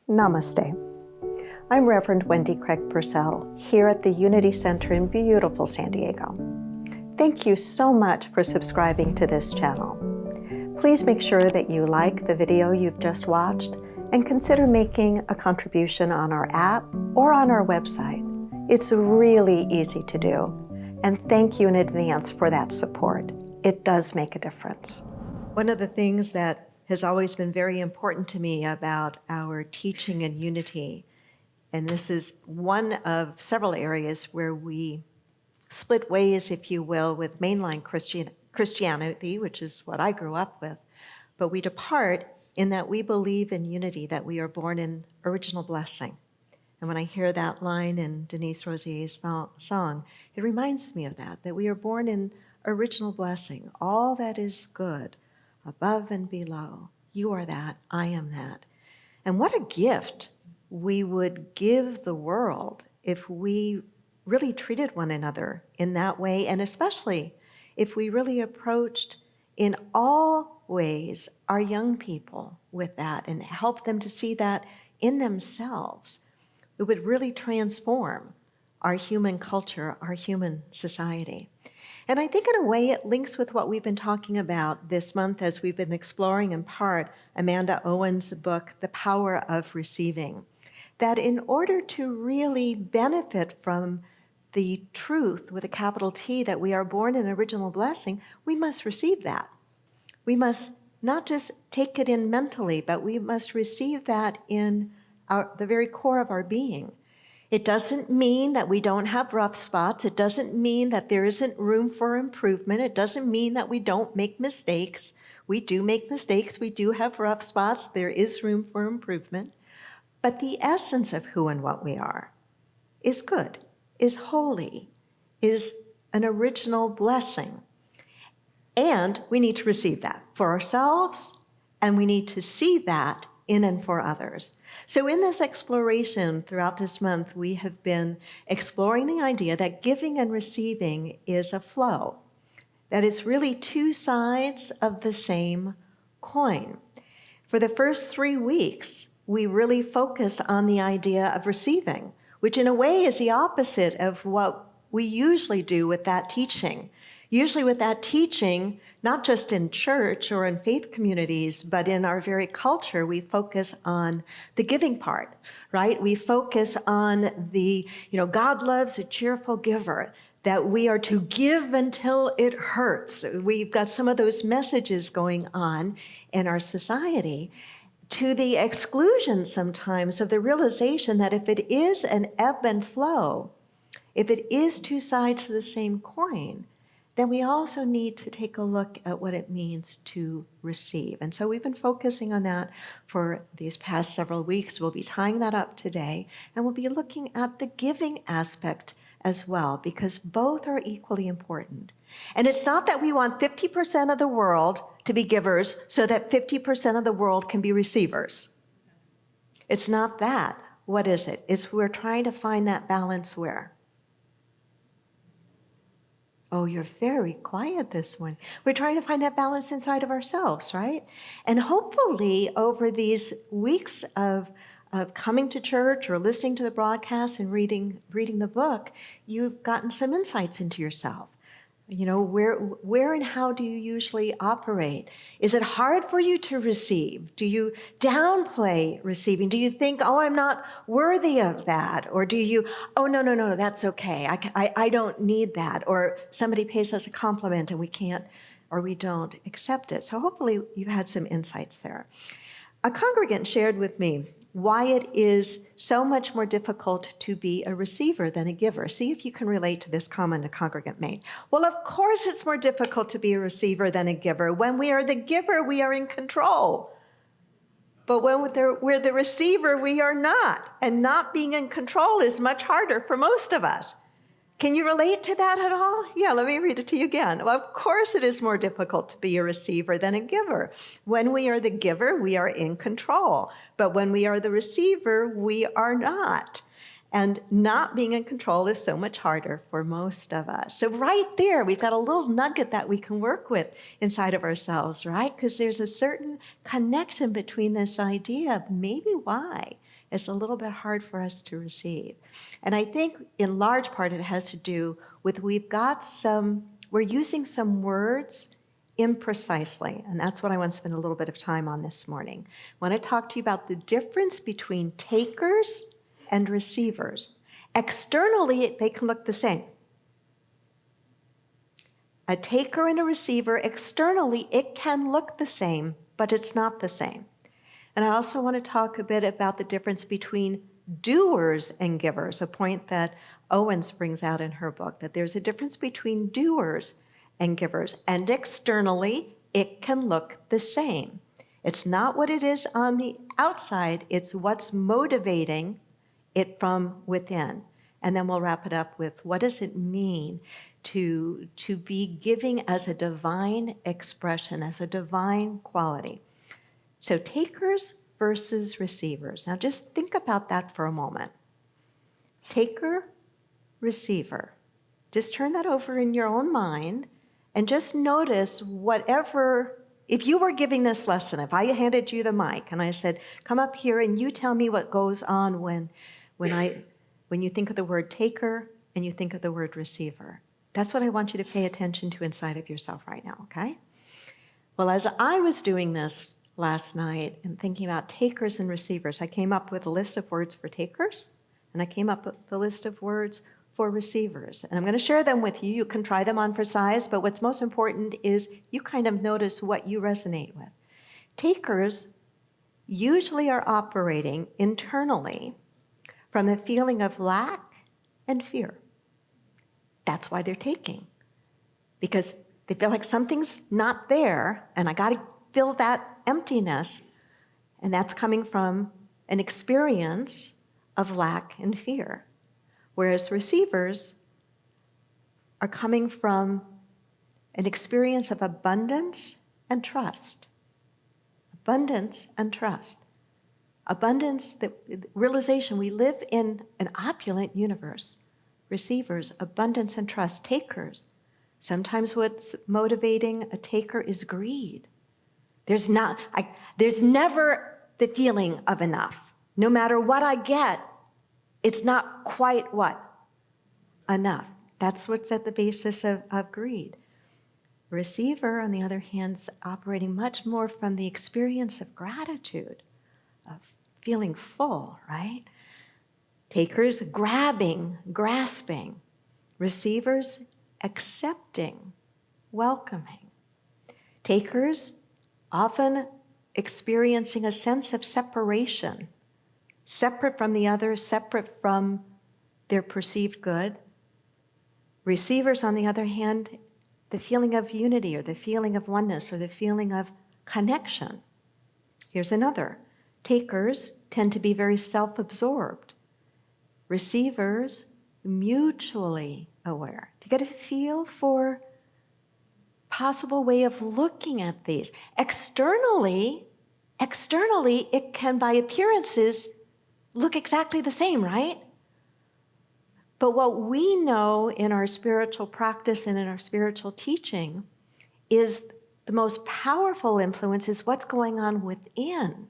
Namaste. I'm Reverend Wendy Craig-Purcell here at the Unity Center in beautiful San Diego. Thank you so much for subscribing to this channel. Please make sure that you like the video you've just watched and consider making a contribution on our app or on our website. It's really easy to do, and thank you in advance for that support. It does make a difference. One of the things that has always been very important to me about our teaching in unity, and this is one of several areas where we split ways, if you will, with mainline Christianity, which is what I grew up with, but we depart in that we believe in unity, that we are born in original blessing. And when I hear that line in Denise Rosier's song, it reminds me of that we are born in original blessing, all that is good, above and below. You are that, I am that. And what a gift we would give the world if we really treated one another in that way, and especially if we really approached in all ways our young people with that and help them to see that in themselves. It would really transform our human culture, our human society. And I think in a way it links with what we've been talking about this month as we've been exploring in part Amanda Owen's book, The Power of Receiving. That in order to really benefit from the truth with a capital T that we are born in original blessing, we must receive that. We must not just take it in mentally, but we must receive that in the very core of our being. It doesn't mean that we don't have rough spots. It doesn't mean that there isn't room for improvement. It doesn't mean that we don't make mistakes. We do make mistakes. We do have rough spots. There is room for improvement. But the essence of who and what we are is good, is holy, is an original blessing. And we need to receive that for ourselves, and we need to see that in and for others. So in this exploration throughout this month, we have been exploring the idea that giving and receiving is a flow, that it's really two sides of the same coin. For the first 3 weeks, we really focused on the idea of receiving, which in a way is the opposite of what we usually do with that teaching. Usually with that teaching, not just in church or in faith communities, but in our very culture, we focus on the giving part, right? We focus on the, God loves a cheerful giver, that we are to give until it hurts. We've got some of those messages going on in our society, to the exclusion sometimes of the realization that if it is an ebb and flow, if it is two sides of the same coin, then we also need to take a look at what it means to receive. And so we've been focusing on that for these past several weeks. We'll be tying that up today, and we'll be looking at the giving aspect as well, because both are equally important. And it's not that we want 50% of the world to be givers so that 50% of the world can be receivers. It's not that. What is it? It's we're trying to find that balance where? Oh, you're very quiet this one. We're trying to find that balance inside of ourselves, right? And hopefully over these weeks of coming to church or listening to the broadcast and reading the book, you've gotten some insights into yourself. Where and how do you usually operate? Is it hard for you to receive? Do you downplay receiving? Do you think, oh, I'm not worthy of that? Or do you, oh, no, that's okay. I don't need that. Or somebody pays us a compliment and we can't, or we don't accept it. So hopefully you've had some insights there. A congregant shared with me why it is so much more difficult to be a receiver than a giver. See if you can relate to this comment a congregant made. Well, of course it's more difficult to be a receiver than a giver. When we are the giver, we are in control. But when we're the receiver, we are not. And not being in control is much harder for most of us. Can you relate to that at all? Yeah, let me read it to you again. Well, of course it is more difficult to be a receiver than a giver. When we are the giver, we are in control. But when we are the receiver, we are not. And not being in control is so much harder for most of us. So right there, we've got a little nugget that we can work with inside of ourselves, right? Because there's a certain connection between this idea of maybe why it's a little bit hard for us to receive. And I think in large part it has to do with we're using some words imprecisely, and that's what I want to spend a little bit of time on this morning. I want to talk to you about the difference between takers and receivers. Externally, they can look the same. A taker and a receiver, externally, it can look the same, but it's not the same. And I also want to talk a bit about the difference between doers and givers, a point that Owens brings out in her book, that there's a difference between doers and givers. And externally, it can look the same. It's not what it is on the outside, it's what's motivating it from within. And then we'll wrap it up with what does it mean to be giving as a divine expression, as a divine quality. So takers versus receivers. Now just think about that for a moment. Taker, receiver. Just turn that over in your own mind and just notice if you were giving this lesson, if I handed you the mic and I said, come up here and you tell me what goes on when you think of the word taker and you think of the word receiver. That's what I want you to pay attention to inside of yourself right now, okay? Well, as I was doing this last night and thinking about takers and receivers, I came up with a list of words for takers, and I came up with a list of words for receivers. And I'm going to share them with you. You can try them on for size, but what's most important is you kind of notice what you resonate with. Takers usually are operating internally from a feeling of lack and fear. That's why they're taking, because they feel like something's not there and I got to fill that emptiness, and that's coming from an experience of lack and fear. Whereas receivers are coming from an experience of abundance and trust. Abundance and trust. Abundance, the realization we live in an opulent universe. Receivers, abundance and trust. Takers, sometimes what's motivating a taker is greed. There's never the feeling of enough. No matter what I get, it's not quite what? Enough. That's what's at the basis of greed. Receiver, on the other hand, is operating much more from the experience of gratitude, of feeling full, right? Takers, grabbing, grasping. Receivers, accepting, welcoming. Takers, often experiencing a sense of separation, separate from the other, separate from their perceived good. Receivers, on the other hand, the feeling of unity or the feeling of oneness or the feeling of connection. Here's another. Takers tend to be very self-absorbed. Receivers, mutually aware. To get a feel for possible way of looking at these. Externally, it can, by appearances, look exactly the same, right? But what we know in our spiritual practice and in our spiritual teaching is the most powerful influence is what's going on within.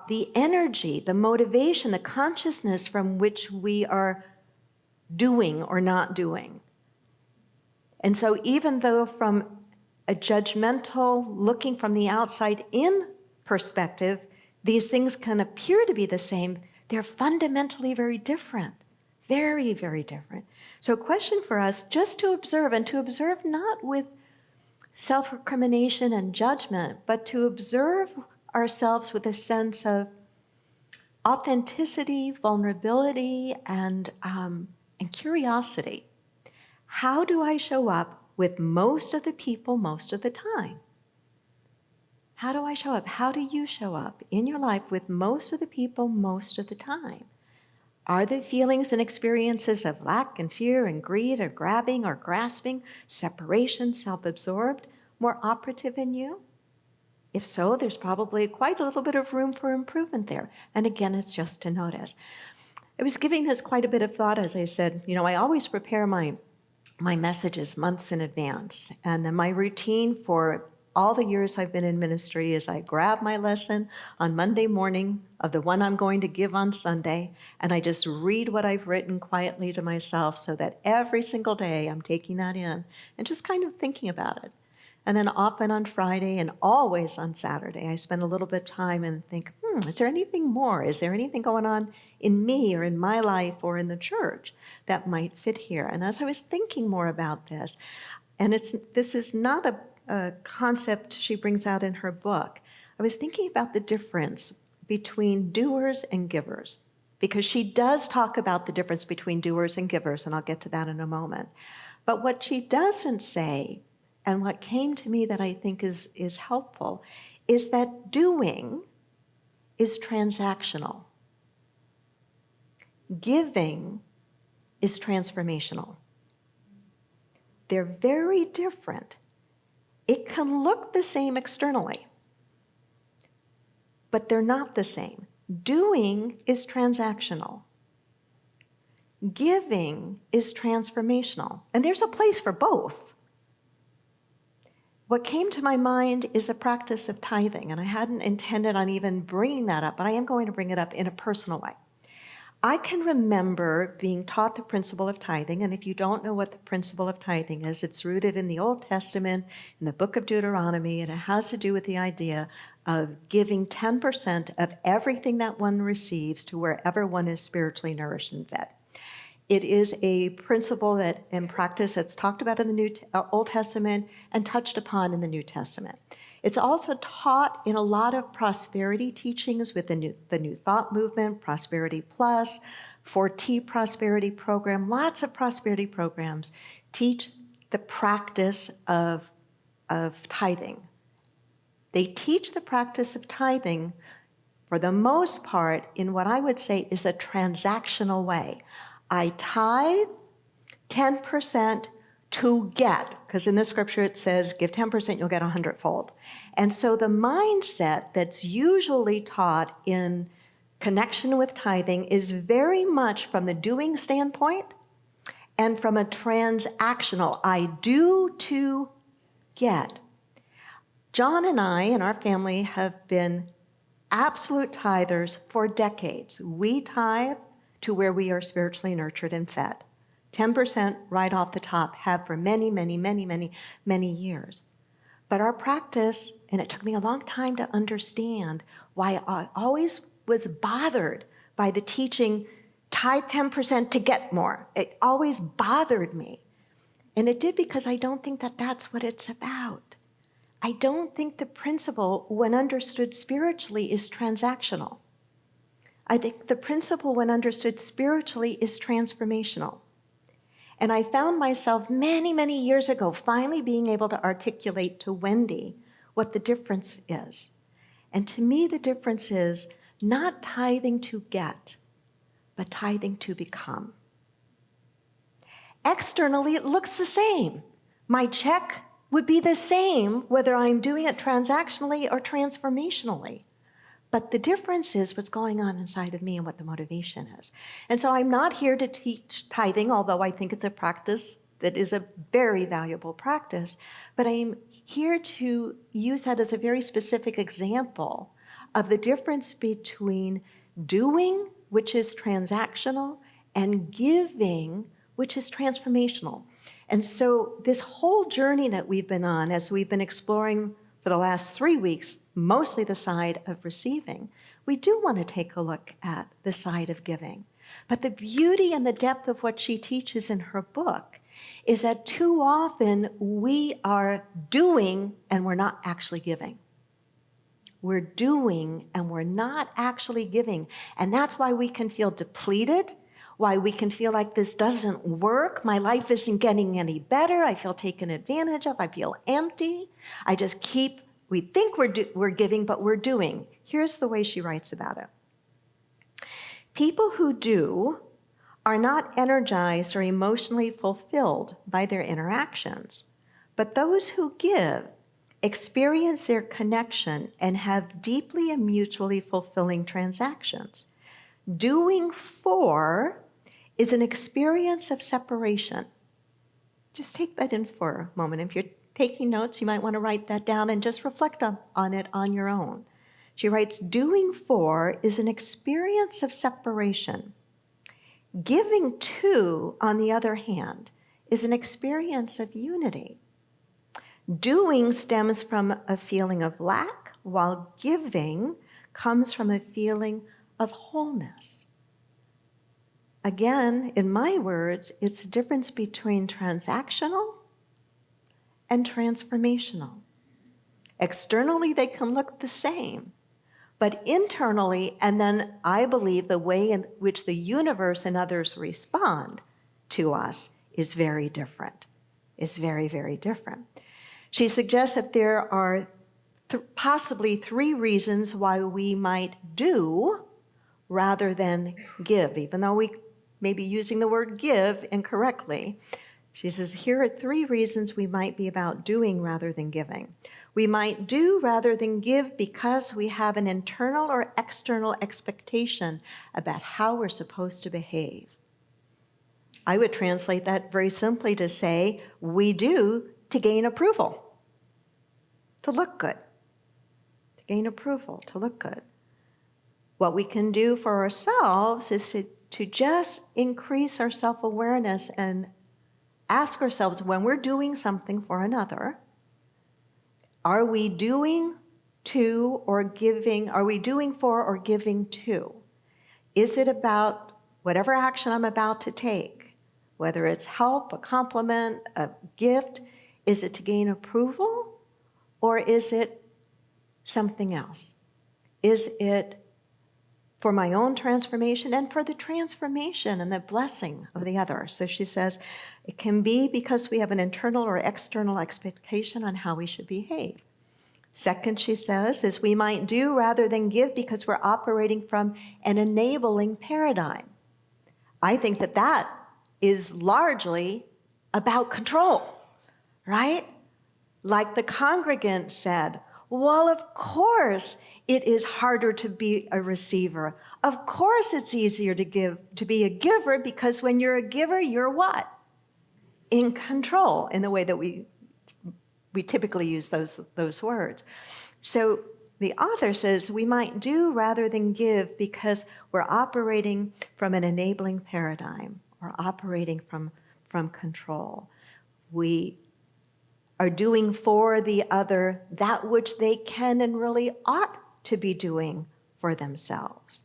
The energy, the motivation, the consciousness from which we are doing or not doing. And so even though from a judgmental, looking from the outside in perspective, these things can appear to be the same, they're fundamentally very different. Very, very different. So a question for us, just to observe, and to observe not with self-recrimination and judgment, but to observe ourselves with a sense of authenticity, vulnerability, and curiosity. How do I show up with most of the people most of the time? How do I show up? How do you show up in your life with most of the people most of the time? Are the feelings and experiences of lack and fear and greed or grabbing or grasping, separation, self-absorbed, more operative in you? If so, there's probably quite a little bit of room for improvement there. And again, it's just to notice. I was giving this quite a bit of thought, as I said. I always prepare my messages months in advance. And then my routine for all the years I've been in ministry is I grab my lesson on Monday morning of the one I'm going to give on Sunday, and I just read what I've written quietly to myself so that every single day I'm taking that in and just kind of thinking about it. And then often on Friday and always on Saturday, I spend a little bit of time and think, is there anything more? Is there anything going on in me or in my life or in the church that might fit here? And as I was thinking more about this, and this is not a concept she brings out in her book, I was thinking about the difference between doers and givers, because she does talk about the difference between doers and givers, and I'll get to that in a moment. But what she doesn't say, and what came to me that I think is helpful, is that doing is transactional. Giving is transformational. They're very different. It can look the same externally, but they're not the same. Doing is transactional. Giving is transformational. And there's a place for both. What came to my mind is a practice of tithing, and I hadn't intended on even bringing that up, but I am going to bring it up in a personal way. I can remember being taught the principle of tithing, and if you don't know what the principle of tithing is, it's rooted in the Old Testament, in the book of Deuteronomy, and it has to do with the idea of giving 10% of everything that one receives to wherever one is spiritually nourished and fed. It is a principle that in practice that's talked about in the Old Testament and touched upon in the New Testament. It's also taught in a lot of prosperity teachings with the New Thought movement, Prosperity Plus, 4T prosperity program. Lots of prosperity programs teach the practice of tithing. They teach the practice of tithing for the most part in what I would say is a transactional way. I tithe 10% to get, because in the scripture it says, give 10%, you'll get 100-fold. And so the mindset that's usually taught in connection with tithing is very much from the doing standpoint and from a transactional, I do to get. John and I and our family have been absolute tithers for decades. We tithe to where we are spiritually nurtured and fed. 10% right off the top, have for many, many, many, many, many years. But our practice, and it took me a long time to understand why I always was bothered by the teaching, tithe 10% to get more. It always bothered me. And it did because I don't think that that's what it's about. I don't think the principle, when understood spiritually, is transactional. I think the principle, when understood spiritually, is transformational. And I found myself many, many years ago finally being able to articulate to Wendy what the difference is. And to me, the difference is not tithing to get, but tithing to become. Externally, it looks the same. My check would be the same whether I'm doing it transactionally or transformationally. But the difference is what's going on inside of me and what the motivation is. And so I'm not here to teach tithing, although I think it's a practice that is a very valuable practice, but I'm here to use that as a very specific example of the difference between doing, which is transactional, and giving, which is transformational. And so this whole journey that we've been on, as we've been exploring for the last 3 weeks, mostly the side of receiving, we do want to take a look at the side of giving. But the beauty and the depth of what she teaches in her book is that too often we are doing and we're not actually giving. We're doing and we're not actually giving. And that's why we can feel depleted, why we can feel like this doesn't work, my life isn't getting any better, I feel taken advantage of, I feel empty. We think we're giving, but we're doing. Here's the way she writes about it. People who do are not energized or emotionally fulfilled by their interactions, but those who give experience their connection and have deeply and mutually fulfilling transactions. Doing for is an experience of separation. Just take that in for a moment. If you're taking notes, you might want to write that down and just reflect on it on your own. She writes, doing for is an experience of separation. Giving to, on the other hand, is an experience of unity. Doing stems from a feeling of lack, while giving comes from a feeling of wholeness. Again, in my words, it's a difference between transactional and transformational. Externally, they can look the same, but internally, and then I believe the way in which the universe and others respond to us is very different, is very, very different. She suggests that there are possibly 3 reasons why we might do rather than give, even though we may be using the word give incorrectly. She says, here are 3 reasons we might be about doing rather than giving. We might do rather than give because we have an internal or external expectation about how we're supposed to behave. I would translate that very simply to say, we do to gain approval, to look good, to gain approval, to look good. What we can do for ourselves is to just increase our self-awareness and ask ourselves, when we're doing something for another, are we doing to or giving, are we doing for or giving to? Is it about whatever action I'm about to take, whether it's help, a compliment, a gift, is it to gain approval or is it something else? Is it for my own transformation and for the transformation and the blessing of the other? So she says, it can be because we have an internal or external expectation on how we should behave. Second, she says, is we might do rather than give because we're operating from an enabling paradigm. I think that that is largely about control, right? Like the congregant said, well, of course it is harder to be a receiver. Of course it's easier to be a giver, because when you're a giver, you're what? In control, in the way that we typically use those words. So the author says we might do rather than give because we're operating from an enabling paradigm, or operating from control. We are doing for the other that which they can and really ought to be doing for themselves.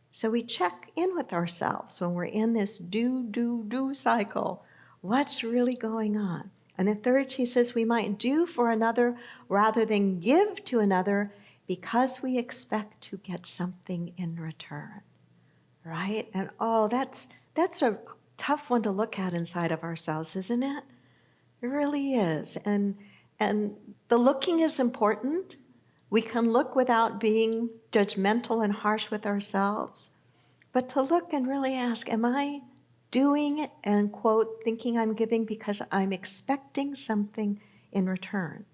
So we check in with ourselves when we're in this do cycle. What's really going on? And the third, she says, we might do for another rather than give to another because we expect to get something in return, right? And that's a tough one to look at inside of ourselves, isn't it? It really is. And the looking is important. We can look without being judgmental and harsh with ourselves, but to look and really ask, am I doing and, quote, thinking I'm giving because I'm expecting something in return?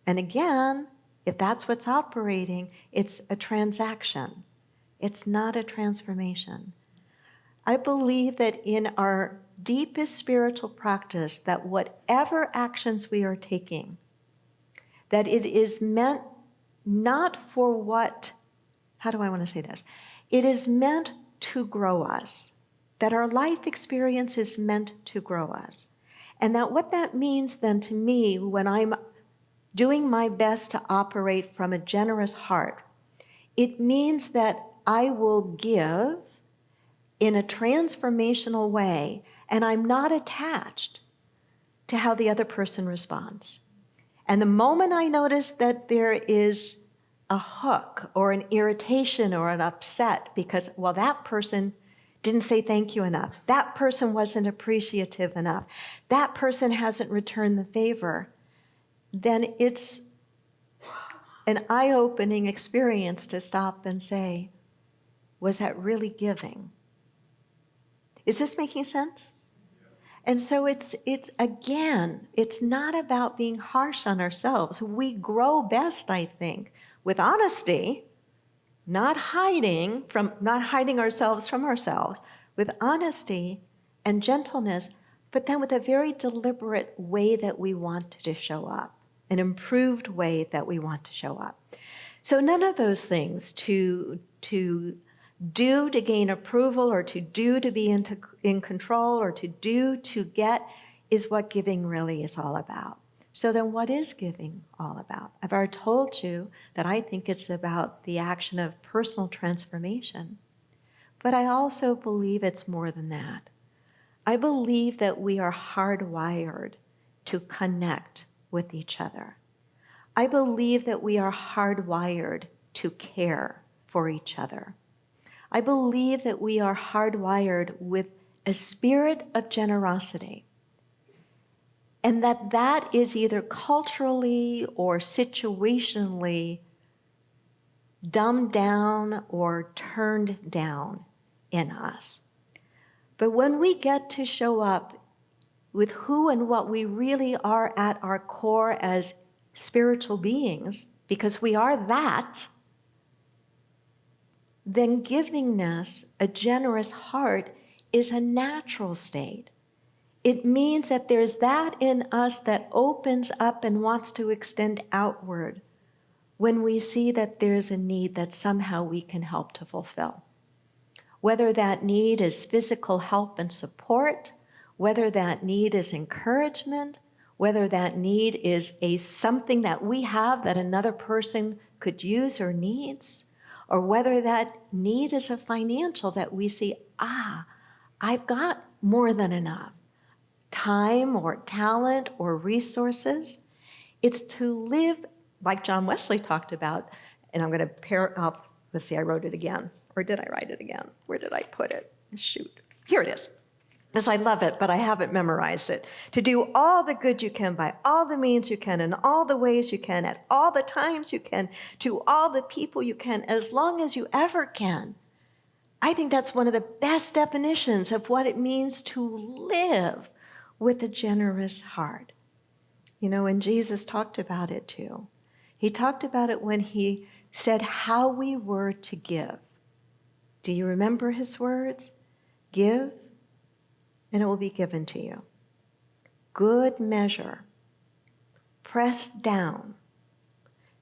And again, if that's what's operating, it's a transaction. It's not a transformation. I believe that in our deepest spiritual practice, that whatever actions we are taking, that it is meant not for what, how do I want to say this? It is meant to grow us, that our life experience is meant to grow us. And that what that means then to me, when I'm doing my best to operate from a generous heart, it means that I will give in a transformational way, and I'm not attached to how the other person responds. And the moment I notice that there is a hook or an irritation or an upset because, well, that person didn't say thank you enough, that person wasn't appreciative enough, that person hasn't returned the favor, then it's an eye-opening experience to stop and say, was that really giving? Is this making sense? And so it's again, it's not about being harsh on ourselves. We grow best, I think, with honesty, not hiding ourselves from ourselves, with honesty and gentleness, but then with a very deliberate way that we want to show up. an improved way that we want to show up. So none of those things to do to gain approval, or to do to be in control, or to do to get, is what giving really is all about. So then what is giving all about? I've already told you that I think it's about the action of personal transformation. But I also believe it's more than that. I believe that we are hardwired to connect with each other. I believe that we are hardwired to care for each other. I believe that we are hardwired with a spirit of generosity, and that is either culturally or situationally dumbed down or turned down in us. But when we get to show up with who and what we really are at our core as spiritual beings, because we are that, then givingness, a generous heart, is a natural state. It means that there's that in us that opens up and wants to extend outward when we see that there's a need that somehow we can help to fulfill. Whether that need is physical help and support, whether that need is encouragement, whether that need is something that we have that another person could use or needs, or whether that need is a financial that we see, I've got more than enough time or talent or resources. It's to live, like John Wesley talked about, and I'm going to pair up, let's see, I wrote it again. Or did I write it again? Where did I put it? Shoot. Here it is. Because I love it, but I haven't memorized it. To do all the good you can by all the means you can, in all the ways you can, at all the times you can, to all the people you can, as long as you ever can. I think that's one of the best definitions of what it means to live with a generous heart. You know, and Jesus talked about it too. He talked about it when he said how we were to give. Do you remember his words? Give, and it will be given to you. Good measure, pressed down,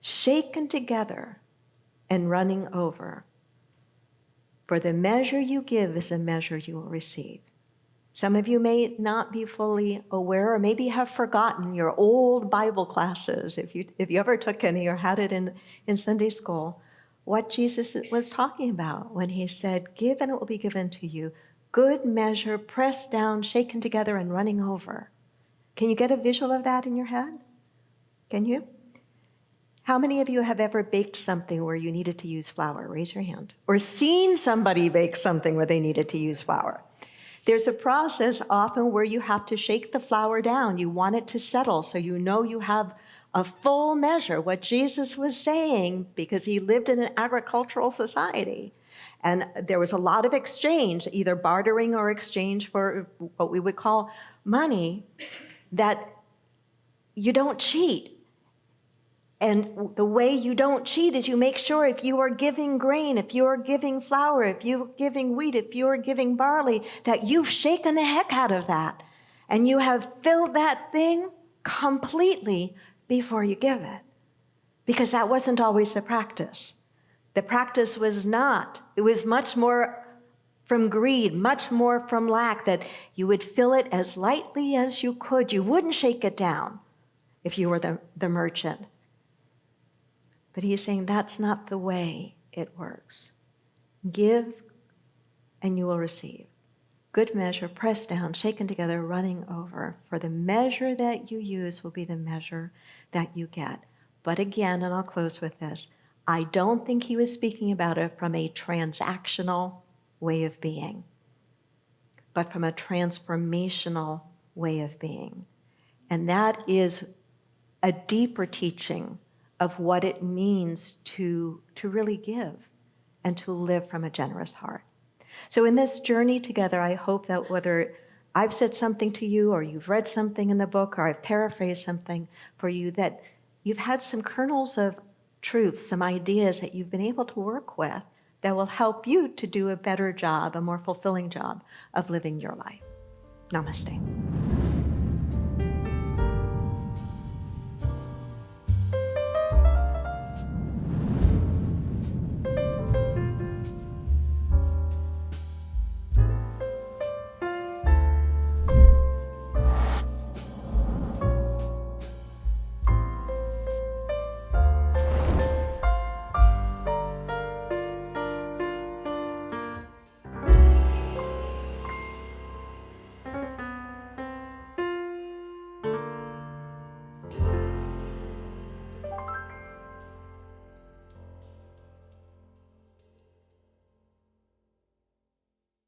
shaken together, and running over. For the measure you give is the measure you will receive. Some of you may not be fully aware, or maybe have forgotten your old Bible classes, if you ever took any or had it in Sunday school, what Jesus was talking about when he said, give and it will be given to you. Good measure, pressed down, shaken together, and running over. Can you get a visual of that in your head? Can you? How many of you have ever baked something where you needed to use flour? Raise your hand. Or seen somebody bake something where they needed to use flour? There's a process often where you have to shake the flour down. You want it to settle so you know you have a full measure. What Jesus was saying, because he lived in an agricultural society, and there was a lot of exchange, either bartering or exchange for what we would call money, that you don't cheat. And the way you don't cheat is you make sure if you are giving grain, if you are giving flour, if you're giving wheat, if you are giving barley, that you've shaken the heck out of that. And you have filled that thing completely before you give it. Because that wasn't always the practice. The practice was not. It was much more from greed, much more from lack, that you would fill it as lightly as you could. You wouldn't shake it down if you were the merchant. But he's saying that's not the way it works. Give and you will receive. Good measure, pressed down, shaken together, running over. For the measure that you use will be the measure that you get. But again, and I'll close with this, I don't think he was speaking about it from a transactional way of being, but from a transformational way of being. And that is a deeper teaching of what it means to really give and to live from a generous heart. So in this journey together, I hope that whether I've said something to you or you've read something in the book or I've paraphrased something for you, that you've had some kernels of truth, some ideas that you've been able to work with that will help you to do a better job, a more fulfilling job of living your life. Namaste.